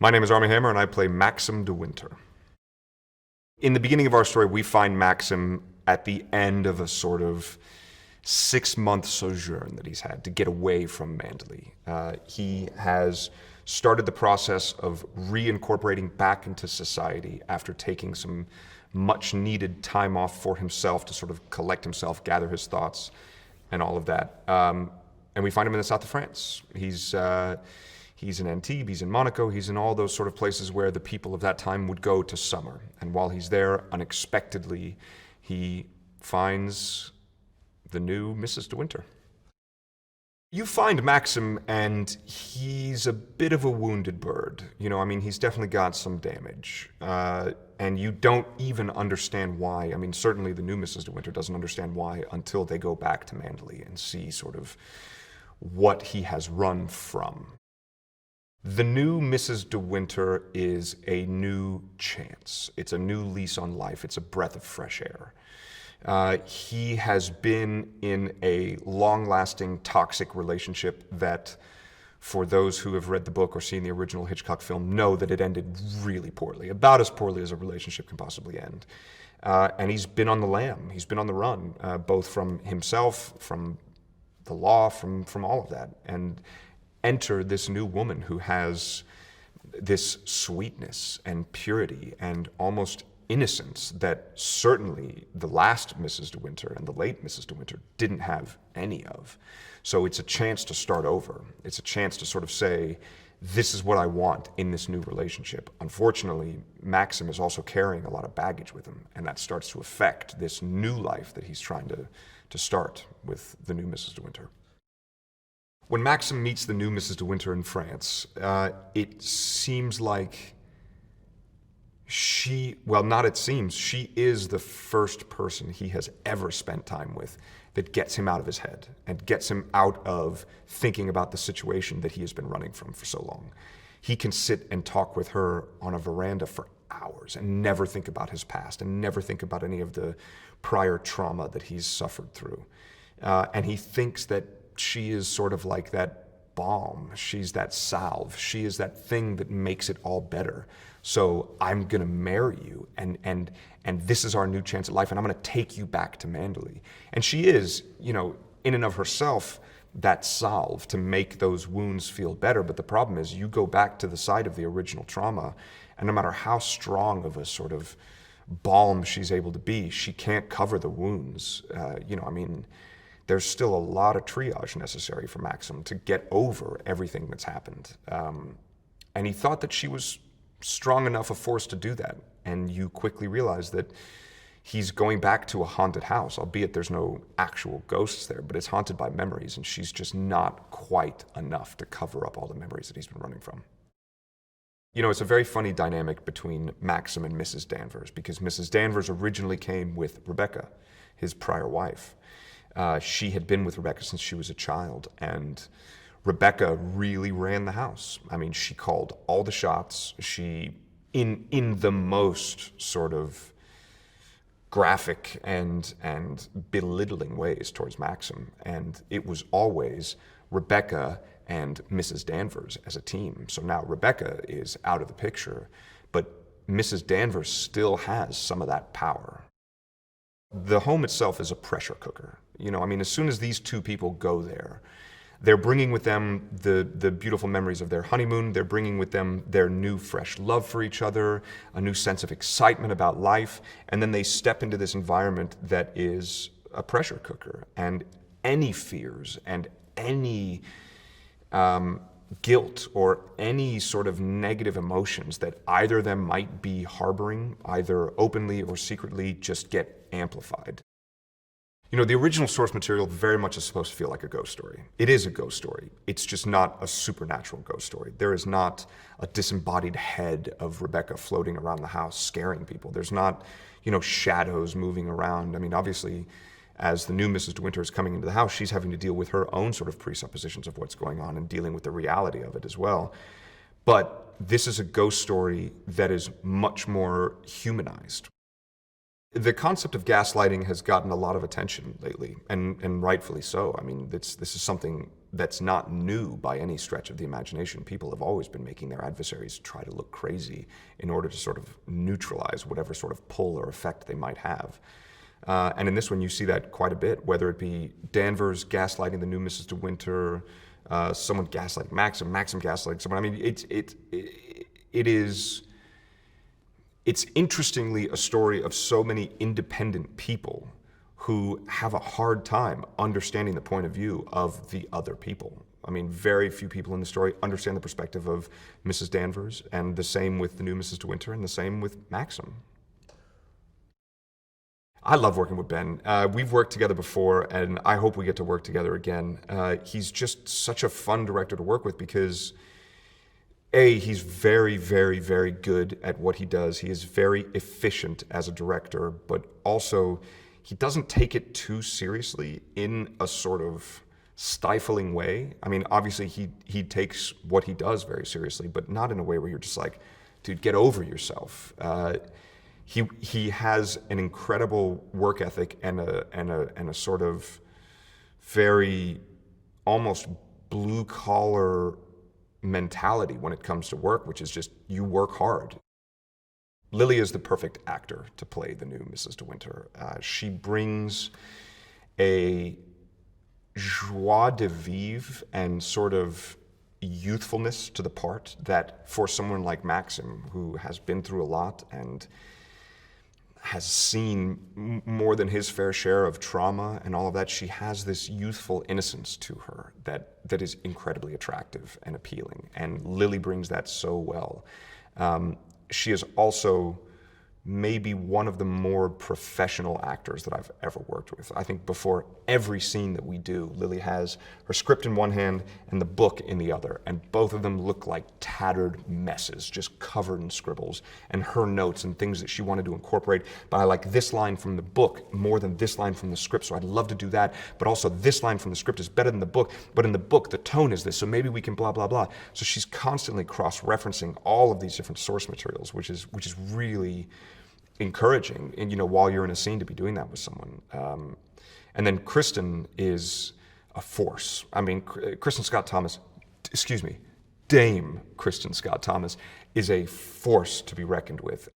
My name is Armie Hammer, and I play Maxim de Winter. In the beginning of our story, we find Maxim at the end of a sort of 6-month sojourn that he's had to get away from Manderley. He has started the process of reincorporating back into society after taking some much-needed time off for himself to sort of collect himself, gather his thoughts, and all of that. And we find him in the south of France. He's in Antibes, he's in Monaco, he's in all those sort of places where the people of that time would go to summer. And while he's there, unexpectedly, he finds the new Mrs. de Winter. You find Maxim, and he's a bit of a wounded bird. He's definitely got some damage. And you don't even understand why. Certainly the new Mrs. de Winter doesn't understand why until they go back to Manderley and see sort of what he has run from. The new Mrs. de Winter is a new chance. It's a new lease on life. It's a breath of fresh air. He has been in a long-lasting, toxic relationship that, for those who have read the book or seen the original Hitchcock film, know that it ended really poorly, about as poorly as a relationship can possibly end. And he's been on the lam. He's been on the run, both from himself, from the law, from all of that. And enter this new woman who has this sweetness and purity and almost innocence that certainly the last Mrs. de Winter and the late Mrs. de Winter didn't have any of. So it's a chance to start over. It's a chance to sort of say, this is what I want in this new relationship. Unfortunately, Maxim is also carrying a lot of baggage with him, and that starts to affect this new life that he's trying to start with the new Mrs. de Winter. When Maxim meets the new Mrs. de Winter in France, it seems like she is the first person he has ever spent time with that gets him out of his head and gets him out of thinking about the situation that he has been running from for so long. He can sit and talk with her on a veranda for hours and never think about his past and never think about any of the prior trauma that he's suffered through. And he thinks that she is sort of like that balm. She's that salve. She is that thing that makes it all better. So I'm going to marry you, and this is our new chance at life, and I'm going to take you back to Manderley. And she is, in and of herself, that salve to make those wounds feel better. But the problem is you go back to the site of the original trauma, and no matter how strong of a sort of balm she's able to be, she can't cover the wounds. There's still a lot of triage necessary for Maxim to get over everything that's happened. And he thought that she was strong enough a force to do that. And you quickly realize that he's going back to a haunted house, albeit there's no actual ghosts there, but it's haunted by memories, and she's just not quite enough to cover up all the memories that he's been running from. It's a very funny dynamic between Maxim and Mrs. Danvers, because Mrs. Danvers originally came with Rebecca, his prior wife. She had been with Rebecca since she was a child, and Rebecca really ran the house. She called all the shots. She, in the most sort of graphic and belittling ways towards Maxim, and it was always Rebecca and Mrs. Danvers as a team. So now Rebecca is out of the picture, but Mrs. Danvers still has some of that power. The home itself is a pressure cooker. As soon as these two people go there, they're bringing with them the beautiful memories of their honeymoon. They're bringing with them their new, fresh love for each other, a new sense of excitement about life, and then they step into this environment that is a pressure cooker. And any fears and any guilt or any sort of negative emotions that either of them might be harboring, either openly or secretly, just get amplified. The original source material very much is supposed to feel like a ghost story. It is a ghost story. It's just not a supernatural ghost story. There is not a disembodied head of Rebecca floating around the house scaring people. There's not, shadows moving around. Obviously, as the new Mrs. de Winter is coming into the house, she's having to deal with her own sort of presuppositions of what's going on and dealing with the reality of it as well. But this is a ghost story that is much more humanized. The concept of gaslighting has gotten a lot of attention lately, and rightfully so. I mean, this is something that's not new by any stretch of the imagination. People have always been making their adversaries try to look crazy in order to sort of neutralize whatever sort of pull or effect they might have. And in this one, you see that quite a bit, whether it be Danvers gaslighting the new Mrs. De Winter, someone gaslighting Maxim, Maxim gaslighting someone. I mean, it's interestingly a story of so many independent people who have a hard time understanding the point of view of the other people. I mean, very few people in the story understand the perspective of Mrs. Danvers, and the same with the new Mrs. De Winter, and the same with Maxim. I love working with Ben. We've worked together before, and I hope we get to work together again. He's just such a fun director to work with because he's very, very, very good at what he does. He is very efficient as a director, but also he doesn't take it too seriously in a sort of stifling way. I mean, obviously he takes what he does very seriously, but not in a way where you're just like, dude, get over yourself. He has an incredible work ethic and a sort of very almost blue collar mentality when it comes to work, which is just you work hard. Lily is the perfect actor to play the new Mrs. De Winter. She brings a joie de vivre and sort of youthfulness to the part that for someone like Maxim, who has been through a lot and has seen more than his fair share of trauma and all of that, she has this youthful innocence to her that is incredibly attractive and appealing. And Lily brings that so well. She is also maybe one of the more professional actors that I've ever worked with. I think before every scene that we do, Lily has her script in one hand and the book in the other, and both of them look like tattered messes, just covered in scribbles, and her notes and things that she wanted to incorporate. But I like this line from the book more than this line from the script, so I'd love to do that, but also this line from the script is better than the book, but in the book the tone is this, so maybe we can blah, blah, blah. So she's constantly cross-referencing all of these different source materials, which is really encouraging, and while you're in a scene, to be doing that with someone. And then Kristen is a force. I mean, Dame Kristen Scott Thomas is a force to be reckoned with.